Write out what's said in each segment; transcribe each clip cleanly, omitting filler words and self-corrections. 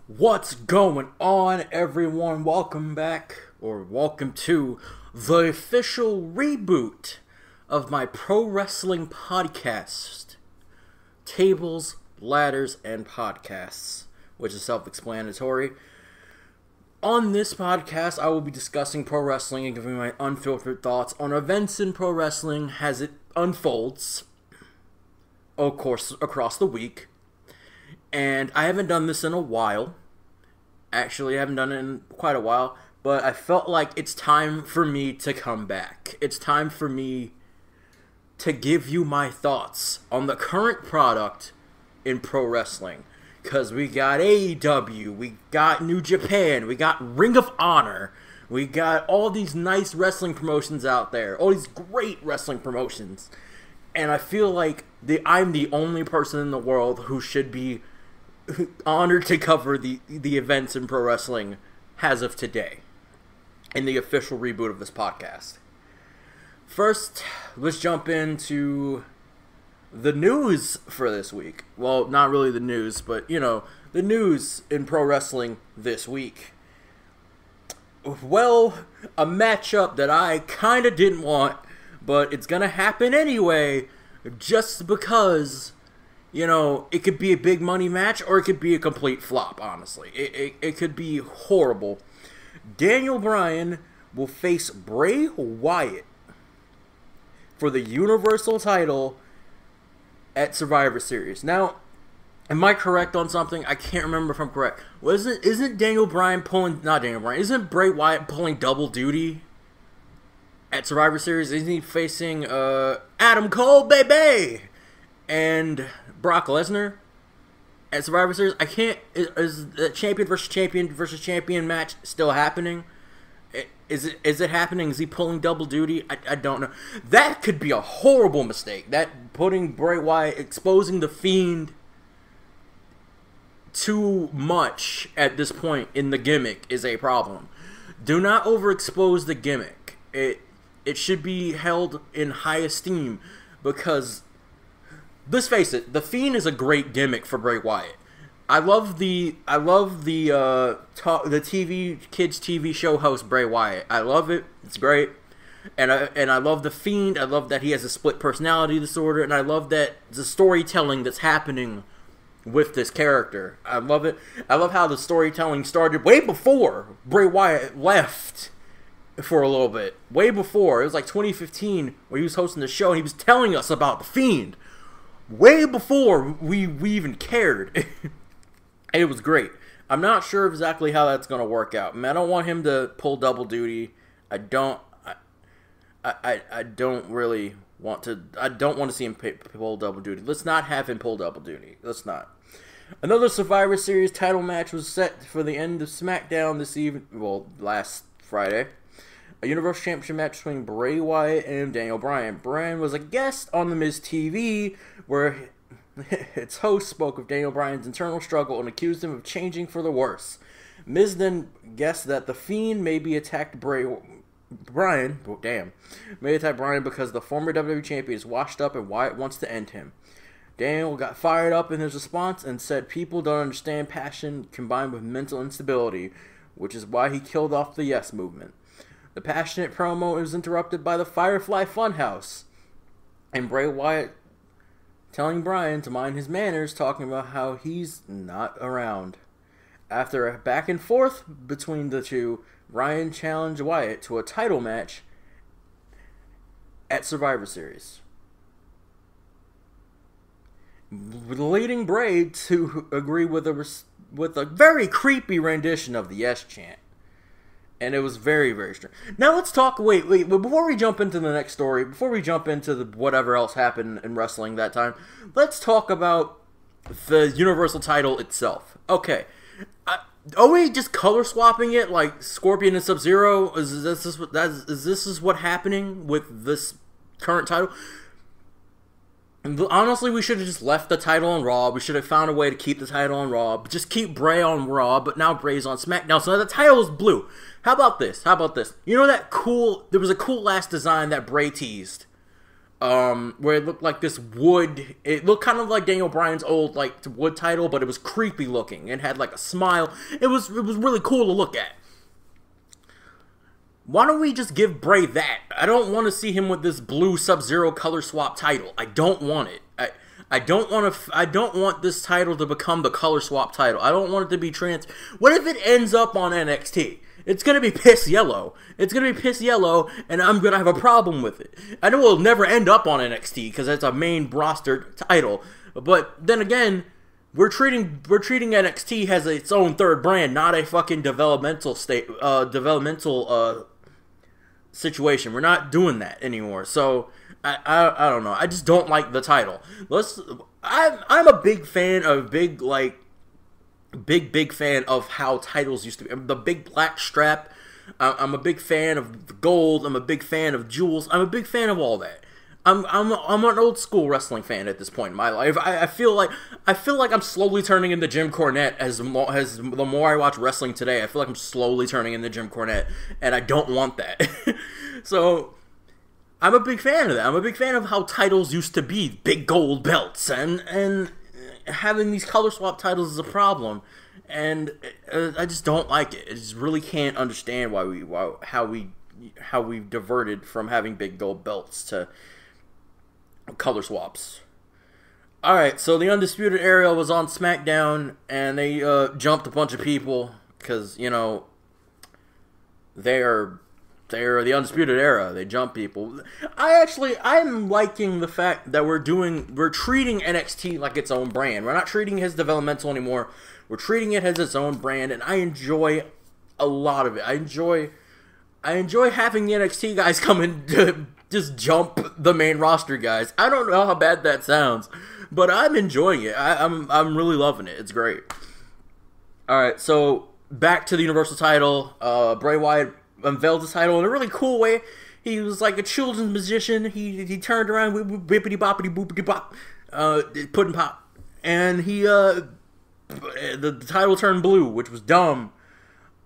What's going on, everyone? Welcome back, or welcome to the official reboot of my pro wrestling podcast, Tables, Ladders, and Podcasts, which is self-explanatory. On this podcast, I will be discussing pro wrestling and giving my unfiltered thoughts on events in pro wrestling as it unfolds, of course, across the week. And I haven't done this in a while. Actually, I haven't done it in quite a while. But I felt like it's time for me to come back. It's time for me to give you my thoughts on the current product in pro wrestling. Because we got AEW, we got New Japan, we got Ring of Honor. We got all these nice wrestling promotions out there. All these great wrestling promotions. And I feel like I'm the only person in the world who should be honored to cover the events in pro wrestling as of today in the official reboot of this podcast. First, let's jump into the news for this week. Well, not really the news, but, the news in pro wrestling this week. Well, a matchup that I kind of didn't want, but it's going to happen anyway, just because... it could be a big money match, or it could be a complete flop, honestly. It could be horrible. Daniel Bryan will face Bray Wyatt for the Universal title at Survivor Series. Now, am I correct on something? I can't remember if I'm correct. Isn't Bray Wyatt pulling double duty at Survivor Series? Isn't he facing Adam Cole, baby? And Brock Lesnar at Survivor Series? Is the champion versus champion match still happening? Is it happening? Is he pulling double duty? I don't know. That could be a horrible mistake. That putting Bray Wyatt, exposing the Fiend too much at this point in the gimmick is a problem. Do not overexpose the gimmick. It should be held in high esteem because, let's face it, the Fiend is a great gimmick for Bray Wyatt. I love the TV kids TV show host Bray Wyatt. I love it. It's great. And I love the Fiend. I love that he has a split personality disorder, and I love that the storytelling that's happening with this character. I love it. I love how the storytelling started way before Bray Wyatt left for a little bit. Way before. It was like 2015 where he was hosting the show and he was telling us about the Fiend. Way before we even cared. And it was great. I'm not sure exactly how that's going to work out. I don't want him to pull double duty. I don't really want to. I don't want to see him pull double duty. Let's not have him pull double duty. Let's not. Another Survivor Series title match was set for the end of SmackDown this evening. Well, last Friday. A Universal Championship match between Bray Wyatt and Daniel Bryan. Bryan was a guest on The Miz TV, where its host spoke of Daniel Bryan's internal struggle and accused him of changing for the worse. Miz then guessed that the Fiend maybe attacked Bryan because the former WWE champion is washed up and Wyatt wants to end him. Daniel got fired up in his response and said people don't understand passion combined with mental instability, which is why he killed off the Yes movement. The passionate promo is interrupted by the Firefly Funhouse and Bray Wyatt telling Bryan to mind his manners, talking about how he's not around. After a back and forth between the two, Bryan challenged Wyatt to a title match at Survivor Series, leading Bray to agree with a very creepy rendition of the Yes chant. And it was very, very strange. Now let's talk, wait, before we jump into the next story, before we jump into whatever else happened in wrestling that time, let's talk about the Universal title itself. Okay. Are we just color swapping it like Scorpion and Sub-Zero? Is this what's happening with this current title? Honestly, we should have just left the title on Raw. We should have found a way to keep the title on Raw. Just keep Bray on Raw, but now Bray's on SmackDown. So now the title is blue. How about this? You know that cool... There was a cool last design that Bray teased where it looked like this wood. It looked kind of like Daniel Bryan's old like wood title, but it was creepy looking and had like a smile. It was really cool to look at. Why don't we just give Bray that? I don't want to see him with this blue Sub-Zero color swap title. I don't want it. I don't want this title to become the color swap title. I don't want it to be What if it ends up on NXT? It's gonna be piss yellow. It's gonna be piss yellow, and I'm gonna have a problem with it. I know it'll never end up on NXT because it's a main roster title. But then again, we're treating NXT as its own third brand, not a fucking developmental situation. We're not doing that anymore. So I don't know. I just don't like the title. I'm a big fan of big fan of how titles used to be. The big black strap. I'm a big fan of the gold. I'm a big fan of jewels. I'm a big fan of all that. I'm an old school wrestling fan at this point in my life. I feel like I'm slowly turning into Jim Cornette as the more I watch wrestling today. I feel like I'm slowly turning into Jim Cornette, and I don't want that. So I'm a big fan of that. I'm a big fan of how titles used to be, big gold belts, and having these color swap titles is a problem, and I just don't like it. I just really can't understand how we diverted from having big gold belts to color swaps. Alright, so the Undisputed Era was on SmackDown, and they jumped a bunch of people, because, you know, they're the Undisputed Era. They jump people. I'm liking the fact that we're treating NXT like its own brand. We're not treating it as developmental anymore. We're treating it as its own brand, and I enjoy a lot of it. I enjoy having the NXT guys come in to just jump the main roster guys. I don't know how bad that sounds, but I'm enjoying it. I'm really loving it. It's great. All right, so back to the Universal title. Bray Wyatt unveiled the title in a really cool way. He was like a children's magician. He turned around, whippity boppity boopity bop, pudding pop, and the title turned blue, which was dumb.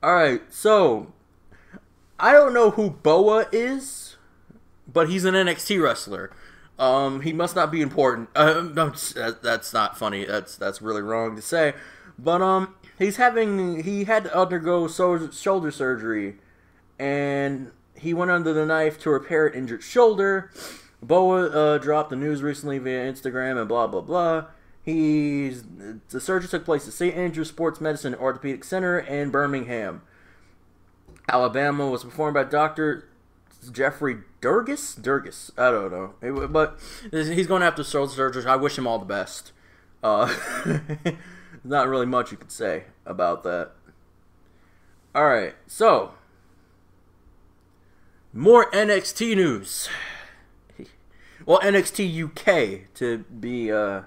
All right, so I don't know who Boa is, but he's an NXT wrestler. He must not be important. That's not funny. That's really wrong to say. But he had to undergo shoulder surgery, and he went under the knife to repair an injured shoulder. Boa dropped the news recently via Instagram and blah blah blah. The surgery took place at St. Andrews Sports Medicine and Orthopedic Center in Birmingham, Alabama. Was performed by Dr. Jeffrey Durgis. I don't know, but he's going after shoulder surgery. I wish him all the best. Not really much you could say about that. All right, so more NXT news. Well, NXT UK to be to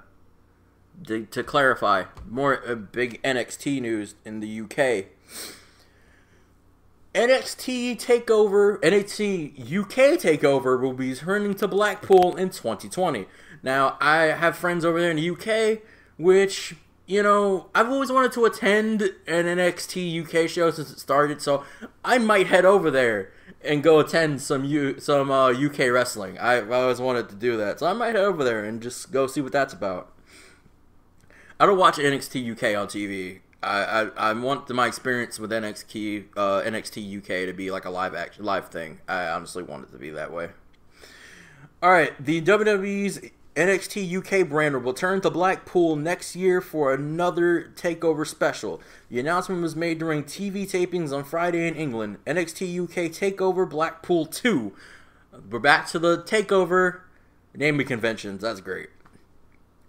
clarify. More big NXT news in the UK. NXT UK Takeover will be returning to Blackpool in 2020. Now, I have friends over there in the UK, which, you know, I've always wanted to attend an NXT UK show since it started, so I might head over there and go attend some UK wrestling. I've always wanted to do that, so I might head over there and just go see what that's about. I don't watch NXT UK on TV. I want my experience with NXT UK to be like a live thing. I honestly want it to be that way. Alright, the WWE's NXT UK brand will return to Blackpool next year for another takeover special. The announcement was made during TV tapings on Friday in England. NXT UK Takeover Blackpool 2. We're back to the takeover naming conventions. That's great.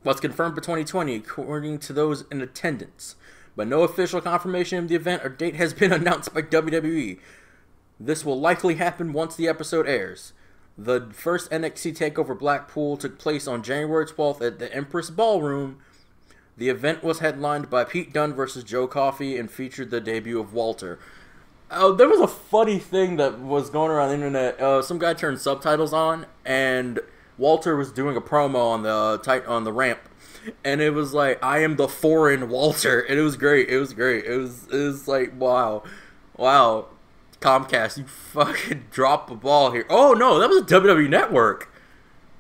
Was confirmed for 2020 according to those in attendance, but no official confirmation of the event or date has been announced by WWE. This will likely happen once the episode airs. The first NXT TakeOver Blackpool took place on January 12th at the Empress Ballroom. The event was headlined by Pete Dunne versus Joe Coffey and featured the debut of Walter. There was a funny thing that was going around the internet. Some guy turned subtitles on, and Walter was doing a promo on the ramp, and it was like, "I am the foreign Walter," and it was great. It was like, wow, Comcast, you fucking dropped the ball here. Oh no, that was a WWE Network.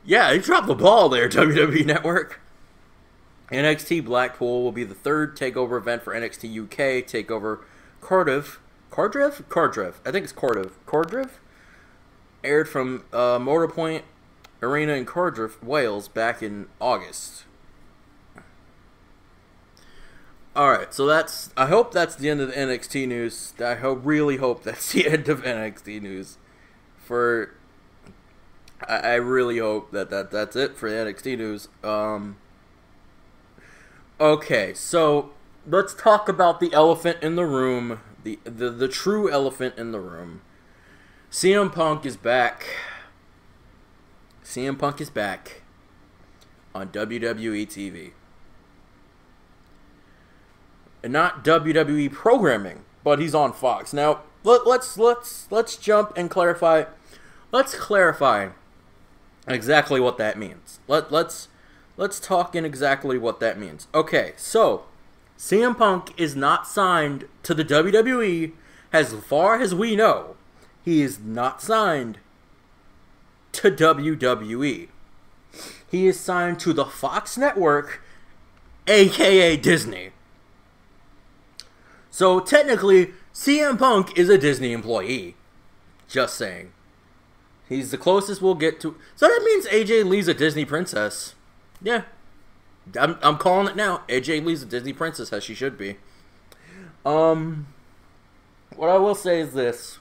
Yeah, you dropped the ball there, WWE Network. NXT Blackpool will be the third takeover event for NXT UK. Takeover Cardiff. Cardiff. I think it's Cardiff. Aired from Motorpoint Arena in Cardiff, Wales, back in August. Alright, so I hope that's the end of the NXT news. Really hope that's the end of NXT news. I really hope that's it for the NXT news. Okay, so let's talk about the elephant in the room. The true elephant in the room. CM Punk is back. CM Punk is back on WWE TV. And not WWE programming, but he's on Fox. Now, let's jump and clarify. Let's clarify exactly what that means. Let's talk in exactly what that means. Okay, so CM Punk is not signed to the WWE. As far as we know, he is not signed to WWE. He is signed to the Fox network, aka Disney. So technically, CM Punk is a Disney employee. Just saying. He's the closest we'll get to. So that means AJ Lee's a Disney princess. Yeah. I'm calling it now. AJ Lee's a Disney princess, as she should be. What I will say is this.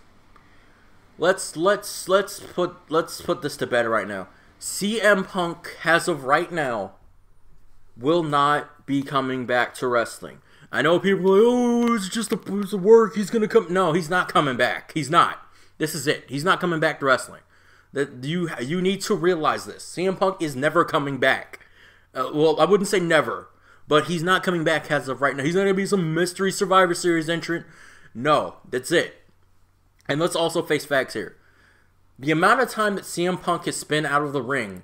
Let's put this to bed right now. CM Punk, as of right now, will not be coming back to wrestling. I know people are like, oh, it's just a work. He's gonna come. No, he's not coming back. He's not. This is it. He's not coming back to wrestling. That you need to realize this. CM Punk is never coming back. Well, I wouldn't say never, but he's not coming back as of right now. He's not gonna be some mystery Survivor Series entrant. No, that's it. And let's also face facts here. The amount of time that CM Punk has spent out of the ring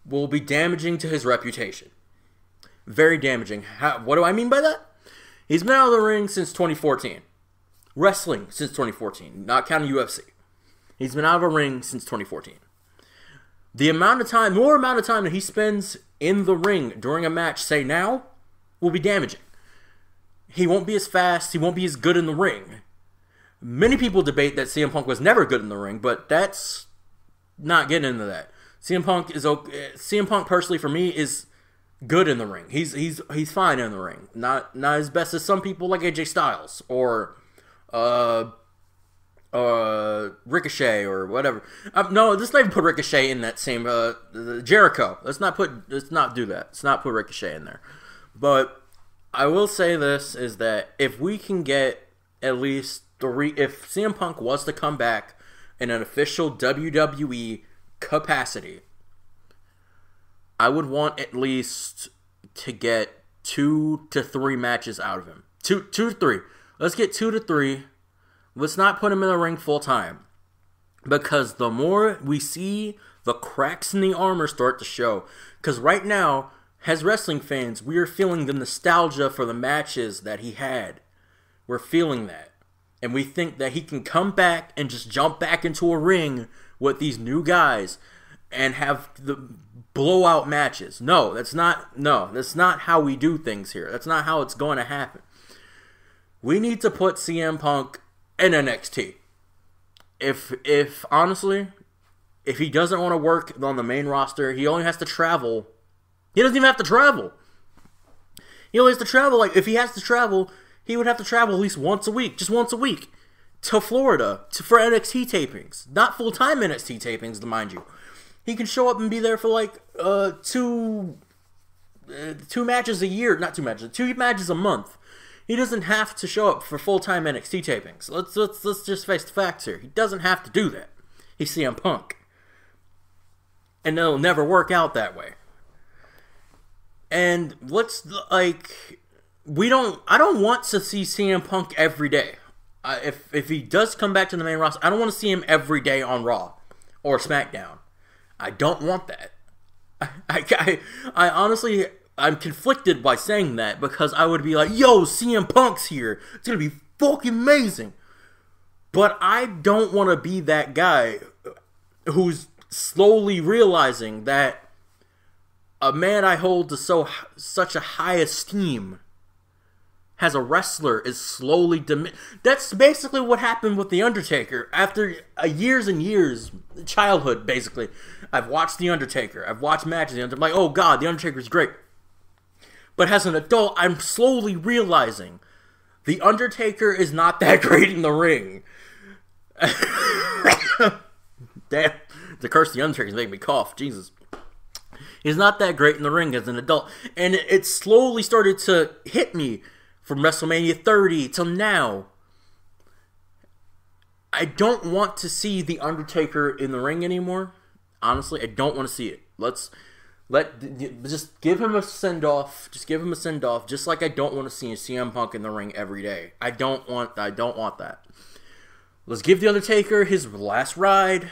will be damaging to his reputation. Very damaging. What do I mean by that? He's been out of the ring since 2014. Wrestling since 2014, not counting UFC. He's been out of the ring since 2014. More amount of time that he spends in the ring during a match, say now, will be damaging. He won't be as fast. He won't be as good in the ring. Many people debate that CM Punk was never good in the ring, but that's not getting into that. CM Punk personally for me is good in the ring. He's fine in the ring. Not as best as some people like AJ Styles or Ricochet or whatever. No, let's not even put Ricochet in that same Jericho. Let's not do that. Let's not put Ricochet in there. But I will say this is that if we can get at least if CM Punk was to come back in an official WWE capacity, I would want at least to get 2 to 3 matches out of him. 2 to 3. Let's get 2 to 3. Let's not put him in the ring full time. Because the more we see the cracks in the armor start to show. Because right now, as wrestling fans, we are feeling the nostalgia for the matches that he had. We're feeling that. And we think that he can come back and just jump back into a ring with these new guys and have the blowout matches. No, that's not how we do things here. That's not how it's going to happen. We need to put CM Punk in NXT. If honestly, if he doesn't want to work on the main roster, he only has to travel. He doesn't even have to travel. He only has to travel. Like, if he has to travel, he would have to travel at least once a week, just once a week, to Florida for NXT tapings. Not full-time NXT tapings, to mind you. He can show up and be there for like two matches a year. Not 2 matches, 2 matches a month. He doesn't have to show up for full-time NXT tapings. Let's just face the facts here. He doesn't have to do that. He's CM Punk. And it'll never work out that way. And I don't want to see CM Punk every day. If he does come back to the main roster, I don't want to see him every day on Raw or SmackDown. I don't want that. I honestly, I'm conflicted by saying that because I would be like, yo, CM Punk's here. It's going to be fucking amazing. But I don't want to be that guy who's slowly realizing that a man I hold to such a high esteem as a wrestler is slowly That's basically what happened with The Undertaker. After years and years, childhood basically, I've watched The Undertaker. I've watched matches. I'm like, oh god, The Undertaker's great. But as an adult, I'm slowly realizing The Undertaker is not that great in the ring. Damn, the curse of The Undertaker is making me cough. Jesus. He's not that great in the ring as an adult. And it slowly started to hit me from WrestleMania 30 till now. I don't want to see The Undertaker in the ring anymore. Honestly, I don't want to see it. Just give him a send-off. Just give him a send-off. Just like I don't want to see CM Punk in the ring every day. I don't want that. Let's give The Undertaker his last ride.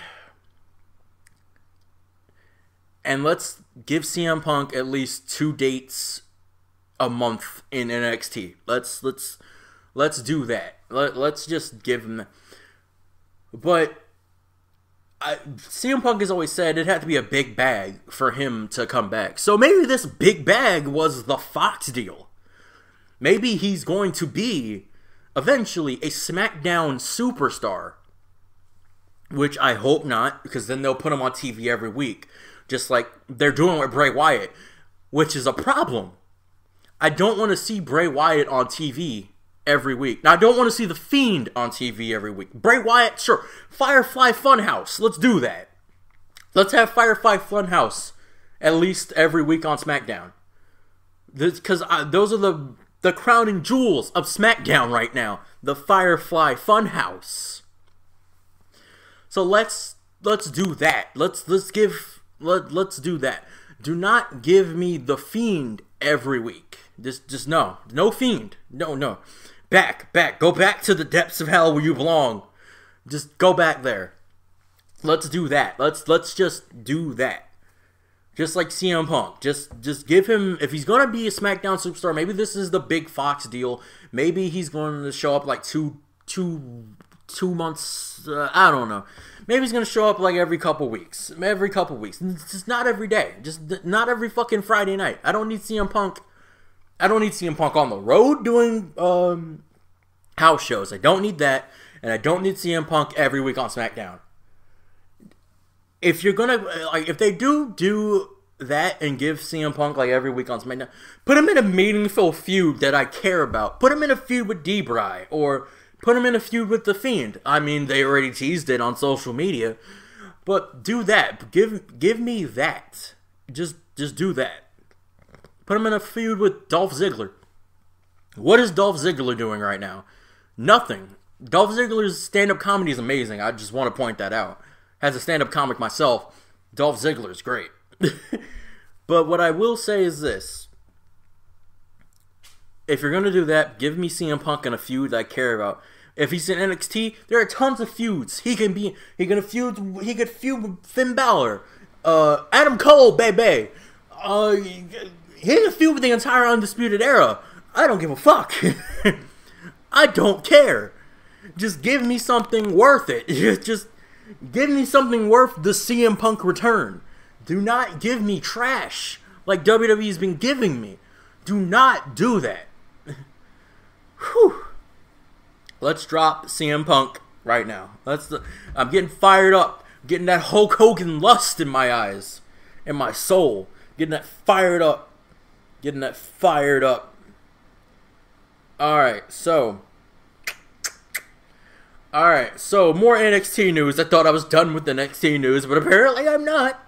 And let's give CM Punk at least 2 dates a month in NXT. Let's do that. Let's just give him that. But CM Punk has always said it had to be a big bag for him to come back. So maybe this big bag was the Fox deal. Maybe he's going to be eventually a SmackDown superstar. Which I hope not, because then they'll put him on TV every week. Just like they're doing with Bray Wyatt, which is a problem. I don't want to see Bray Wyatt on TV every week. Now, I don't want to see The Fiend on TV every week. Bray Wyatt, sure. Firefly Funhouse, let's do that. Let's have Firefly Funhouse at least every week on SmackDown. Because those are the crowning jewels of SmackDown right now. The Firefly Funhouse. So let's do that. Let's do that. Do not give me The Fiend every week. Just no Fiend. No. Back. Go back to the depths of hell where you belong. Just go back there. Let's do that. Let's just do that. Just like CM Punk. Just give him, if he's gonna be a SmackDown superstar, maybe this is the big Fox deal. Maybe he's going to show up like two months. I don't know. Maybe he's going to show up like every couple weeks. Just not every day. Just not every fucking Friday night. I don't need CM Punk. I don't need CM Punk on the road doing house shows. I don't need that. And I don't need CM Punk every week on SmackDown. If you're going to, if they do that and give CM Punk like every week on SmackDown, put him in a meaningful feud that I care about. Put him in a feud with D-Bry or put him in a feud with The Fiend. I mean, they already teased it on social media. But do that. Give me that. Just do that. Put him in a feud with Dolph Ziggler. What is Dolph Ziggler doing right now? Nothing. Dolph Ziggler's stand-up comedy is amazing. I just want to point that out. As a stand-up comic myself, Dolph Ziggler is great. But what I will say is this. If you're going to do that, give me CM Punk in a feud that I care about. If he's in NXT, there are tons of feuds. He could feud with Finn Balor, Adam Cole, baby. He can feud with the entire Undisputed Era. I don't give a fuck. I don't care. Just give me something worth it. Just give me something worth the CM Punk return. Do not give me trash like WWE's been giving me. Do not do that. Whew. Let's drop CM Punk right now. I'm getting fired up. I'm getting that Hulk Hogan lust in my eyes, in my soul. Getting that fired up. Alright, so more NXT news. I thought I was done with the NXT news, but apparently I'm not.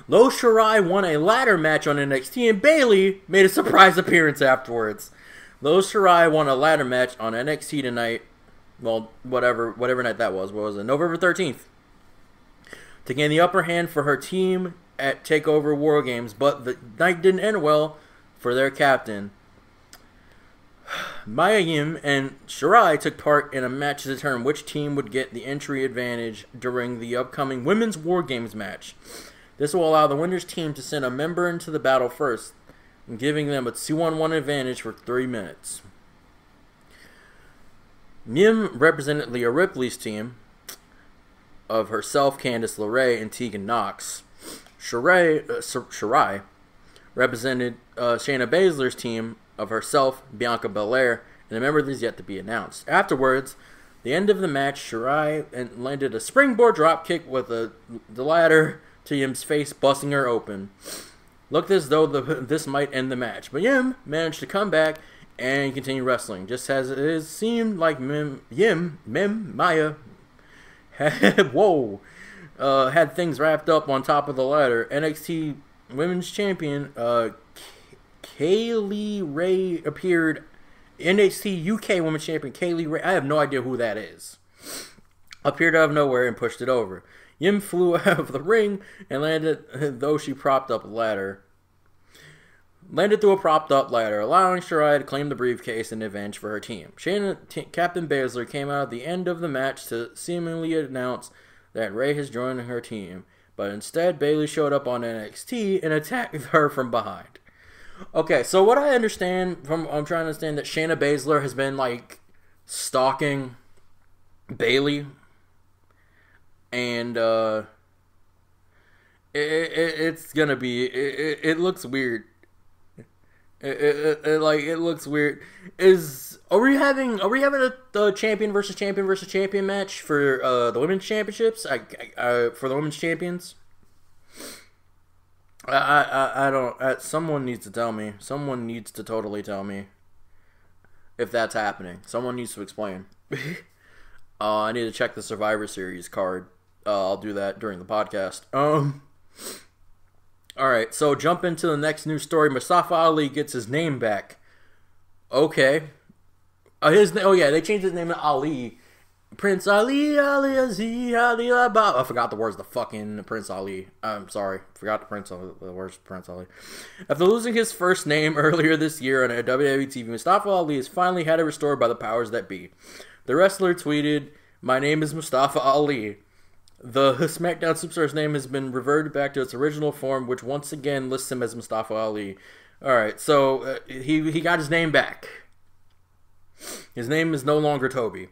Io Shirai won a ladder match on NXT, and Bayley made a surprise appearance afterwards. Io Shirai won a ladder match on NXT tonight. Well, whatever night that was. What was it? November 13th. To gain the upper hand for her team at TakeOver War Games, but the night didn't end well for their captain. Mia Yim and Shirai took part in a match to determine which team would get the entry advantage during the upcoming Women's War Games match. This will allow the winner's team to send a member into the battle first, giving them a 2-on-1 advantage for 3 minutes. Mim represented Leah Ripley's team of herself, Candice LeRae, and Tegan Nox. Shirai represented Shayna Baszler's team of herself, Bianca Belair, and a member that is yet to be announced. Afterwards, the end of the match, Shirai landed a springboard dropkick with the ladder to Yim's face, busting her open. Looked as though this might end the match, but Yim managed to come back and continue wrestling. Just as it seemed like Maya had things wrapped up on top of the ladder. NXT Women's Champion Kaylee Ray appeared. NXT UK Women's Champion Kaylee Ray, I have no idea who that is, appeared out of nowhere and pushed it over. Yim flew out of the ring and landed, though she propped up a ladder. Landed through a propped up ladder, allowing Shirai to claim the briefcase and advantage for her team. Captain Baszler came out at the end of the match to seemingly announce that Ray has joined her team, but instead Bayley showed up on NXT and attacked her from behind. Okay, so what I understand I'm trying to understand that Shayna Baszler has been like stalking Bayley, and it's gonna be it looks weird. It looks weird. Are we having a champion versus champion match for the women's championships? For the women's champions. I don't. Someone needs to tell me. Someone needs to totally tell me if that's happening. Someone needs to explain. I need to check the Survivor Series card. I'll do that during the podcast. Alright, so jump into the next news story. Mustafa Ali gets his name back. Okay. They changed his name to Ali. Prince Ali, Ali Aziz, Ali Abba. I forgot the words to fucking Prince Ali. I'm sorry. Forgot the words Prince Ali. After losing his first name earlier this year on a WWE TV, Mustafa Ali has finally had it restored by the powers that be. The wrestler tweeted, "My name is Mustafa Ali." The SmackDown Superstar's name has been reverted back to its original form, which once again lists him as Mustafa Ali. Alright, so he got his name back. His name is no longer Toby.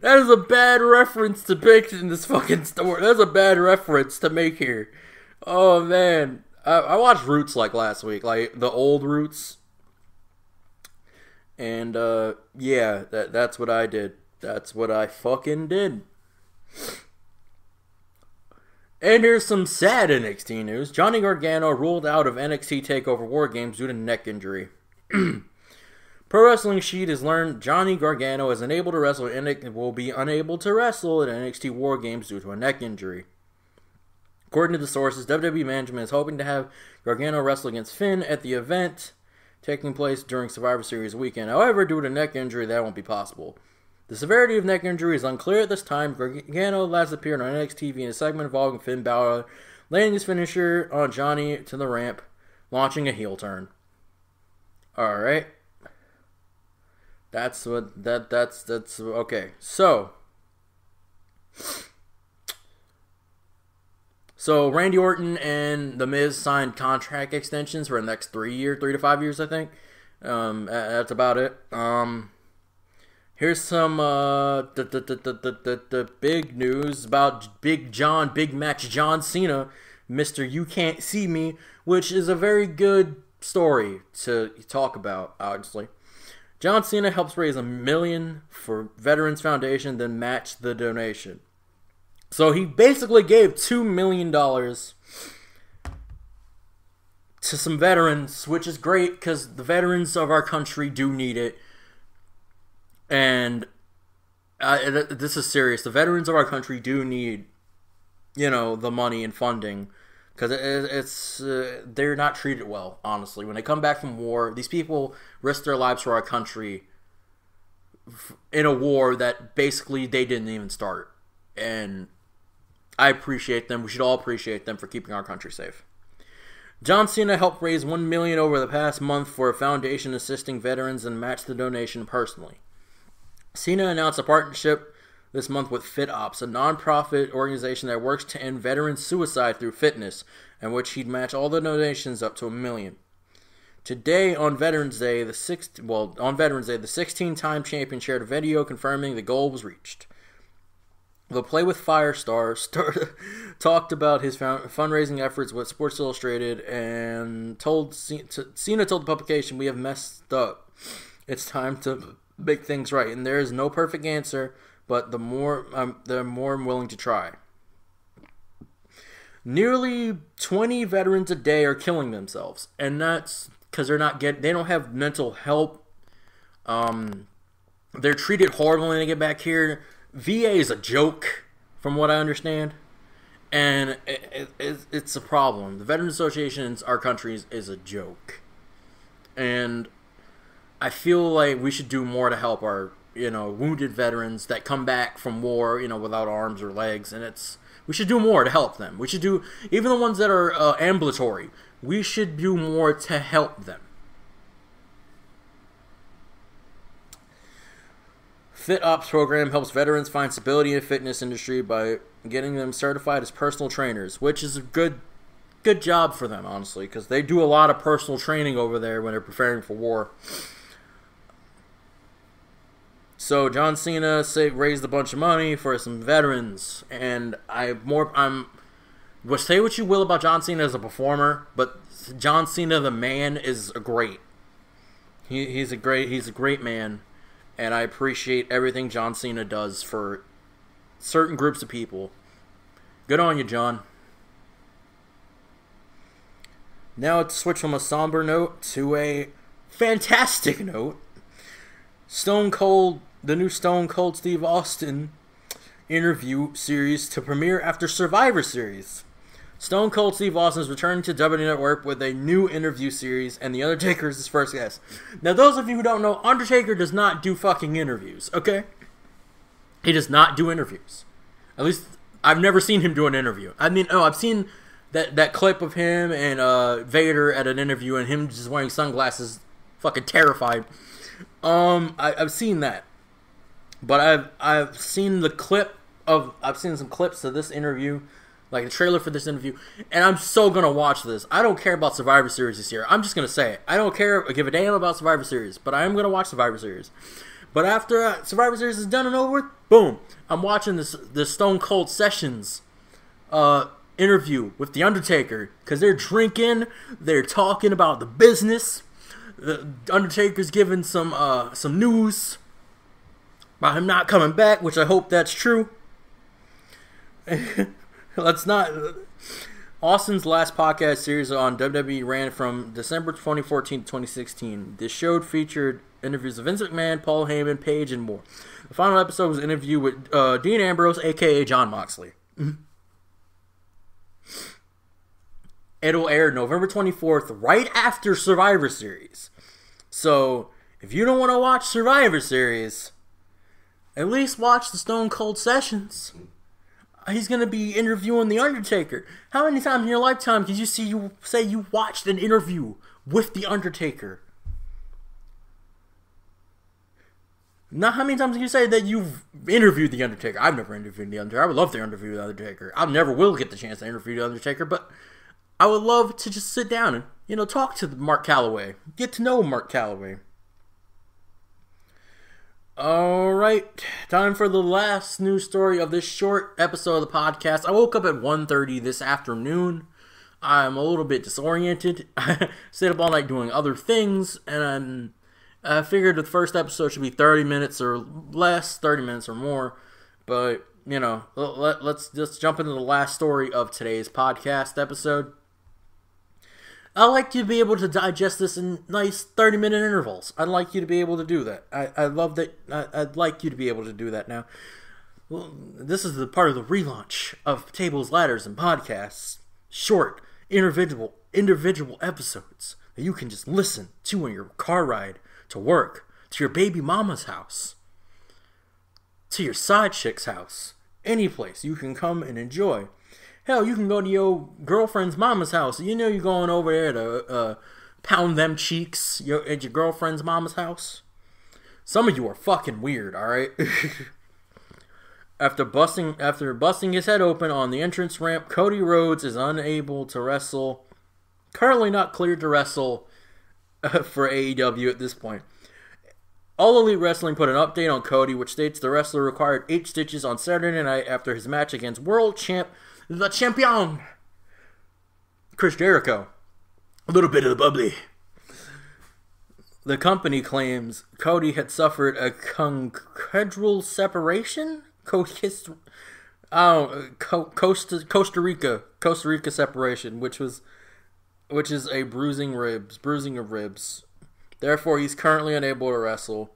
That is a bad reference to make in this fucking story. That's a bad reference to make here. Oh, man. I watched Roots, like, last week. Like, the old Roots. And, yeah, that's what I did. That's what I fucking did. And here's some sad NXT news. Johnny Gargano ruled out of NXT TakeOver War Games due to neck injury. Pro Wrestling Sheet has learned Johnny Gargano is unable to wrestle and will be unable to wrestle at NXT War Games due to a neck injury. According to the sources, WWE management is hoping to have Gargano wrestle against Finn at the event taking place during Survivor Series weekend. However, due to neck injury, that won't be possible. The severity of neck injury is unclear at this time. Gargano last appeared on NXT TV in a segment involving Finn Balor, landing his finisher on Johnny to the ramp, launching a heel turn. Alright. That's okay. So Randy Orton and The Miz signed contract extensions for the next 3 to 5 years, I think. That's about it. Here's some the big news about Big Match John Cena, Mr. You Can't See Me, which is a very good story to talk about, obviously. John Cena helps raise $1 million for Veterans Foundation, then match the donation. So he basically gave $2 million to some veterans, which is great because the veterans of our country do need it. And this is serious. The veterans of our country do need, the money and funding because they're not treated well, honestly. When they come back from war, these people risk their lives for our country in a war that basically they didn't even start. And I appreciate them. We should all appreciate them for keeping our country safe. John Cena helped raise $1 million over the past month for a foundation assisting veterans and matched the donation personally. Cena announced a partnership this month with FitOps, a non-profit organization that works to end veteran suicide through fitness, and which he'd match all the donations up to $1 million. Today, on Veterans Day, the 16-time champion shared a video confirming the goal was reached. The Play with Fire star talked about his fundraising efforts with Sports Illustrated and Cena told the publication, "We have messed up. It's time to make things right, and there is no perfect answer, but the more I'm willing to try." Nearly 20 veterans a day are killing themselves, and that's because they don't have mental help. They're treated horribly when they get back here. VA is a joke, from what I understand, and it's a problem. The Veterans Association in our country is a joke, and I feel like we should do more to help our wounded veterans that come back from war without arms or legs, and we should do more to help them. We should do, even the ones that are ambulatory, we should do more to help them. Fit Ops program helps veterans find stability in the fitness industry by getting them certified as personal trainers, which is a good job for them, honestly, because they do a lot of personal training over there when they're preparing for war. So John Cena raised a bunch of money for some veterans, and say what you will about John Cena as a performer, but John Cena the man is great. He's a great man. And I appreciate everything John Cena does for certain groups of people. Good on you, John. Now let's switch from a somber note to a fantastic note. The new Stone Cold Steve Austin interview series to premiere after Survivor Series. Stone Cold Steve Austin is returning to WWE Network with a new interview series, and The Undertaker is his first guest. Now, those of you who don't know, Undertaker does not do fucking interviews, okay? He does not do interviews. At least, I've never seen him do an interview. I've seen that clip of him and Vader at an interview, and him just wearing sunglasses, fucking terrified. I've seen that. But I've seen some clips of this interview, like the trailer for this interview, and I'm so gonna watch this. I don't care about Survivor Series this year. I'm just gonna say it. I don't give a damn about Survivor Series, but I am gonna watch Survivor Series. But after Survivor Series is done and over with, boom, I'm watching this Stone Cold Sessions interview with The Undertaker, because they're drinking, they're talking about the business. The Undertaker's giving some news about him not coming back, which I hope that's true. Austin's last podcast series on WWE ran from December 2014 to 2016. This show featured interviews of Vince McMahon, Paul Heyman, Paige, and more. The final episode was an interview with Dean Ambrose, a.k.a. Jon Moxley. It'll air November 24th, right after Survivor Series. So, if you don't want to watch Survivor Series, at least watch the Stone Cold Sessions. He's going to be interviewing The Undertaker. How many times in your lifetime did you say you watched an interview with The Undertaker? Not how many times can you say that you've interviewed The Undertaker? I've never interviewed The Undertaker. I would love to interview The Undertaker. I never will get the chance to interview The Undertaker, but I would love to just sit down and, talk to Mark Calloway. Get to know Mark Calloway. Alright, time for the last news story of this short episode of the podcast. I woke up at 1:30 this afternoon. I'm a little bit disoriented. I stayed up all night doing other things, and I figured the first episode should be 30 minutes or less, 30 minutes or more. But, let's just jump into the last story of today's podcast episode. I like you to be able to digest this in nice 30-minute intervals. I'd like you to be able to do that. I love that. I'd like you to be able to do that now. Well, this is the part of the relaunch of Tables, Ladders, and Podcasts. Short, individual episodes that you can just listen to on your car ride to work, to your baby mama's house, to your side chick's house. Any place you can come and enjoy. Hell, you can go to your girlfriend's mama's house. You're going over there to pound them cheeks at your girlfriend's mama's house. Some of you are fucking weird, alright? After busting his head open on the entrance ramp, Cody Rhodes is unable to wrestle. Currently not cleared to wrestle for AEW at this point. All Elite Wrestling put an update on Cody, which states the wrestler required 8 stitches on Saturday night after his match against world champ, the champion, Chris Jericho. A little bit of the bubbly. The company claims Cody had suffered a conjugal separation? Costa Rica separation, which is a bruising of ribs. Therefore, he's currently unable to wrestle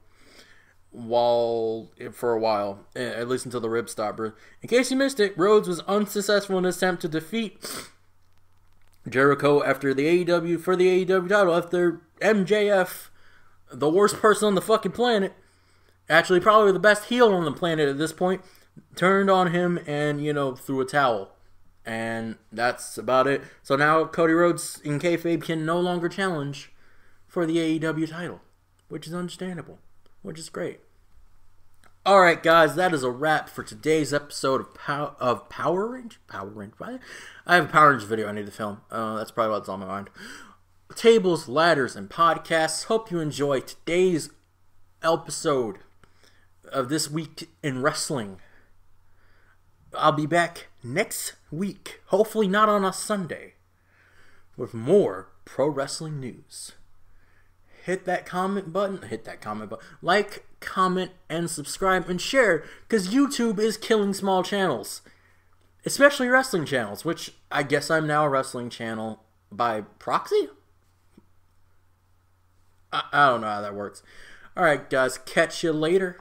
for a while, at least until the ribs stop. In case you missed it, Rhodes was unsuccessful in his attempt to defeat Jericho for the AEW title after MJF, the worst person on the fucking planet, actually probably the best heel on the planet at this point, turned on him and, threw a towel. And that's about it. So now Cody Rhodes in kayfabe can no longer challenge for the AEW title, which is understandable, which is great. Alright guys, that is a wrap for today's episode of Power Range. I have a Power Range video I need to film. That's probably what's on my mind. Tables, ladders, and podcasts. Hope you enjoy today's episode of This Week in Wrestling. I'll be back next week, hopefully not on a Sunday, with more pro wrestling news. Hit that comment button. Like, comment, and subscribe, and share, because YouTube is killing small channels. Especially wrestling channels, which I guess I'm now a wrestling channel by proxy? I don't know how that works. Alright guys, catch you later.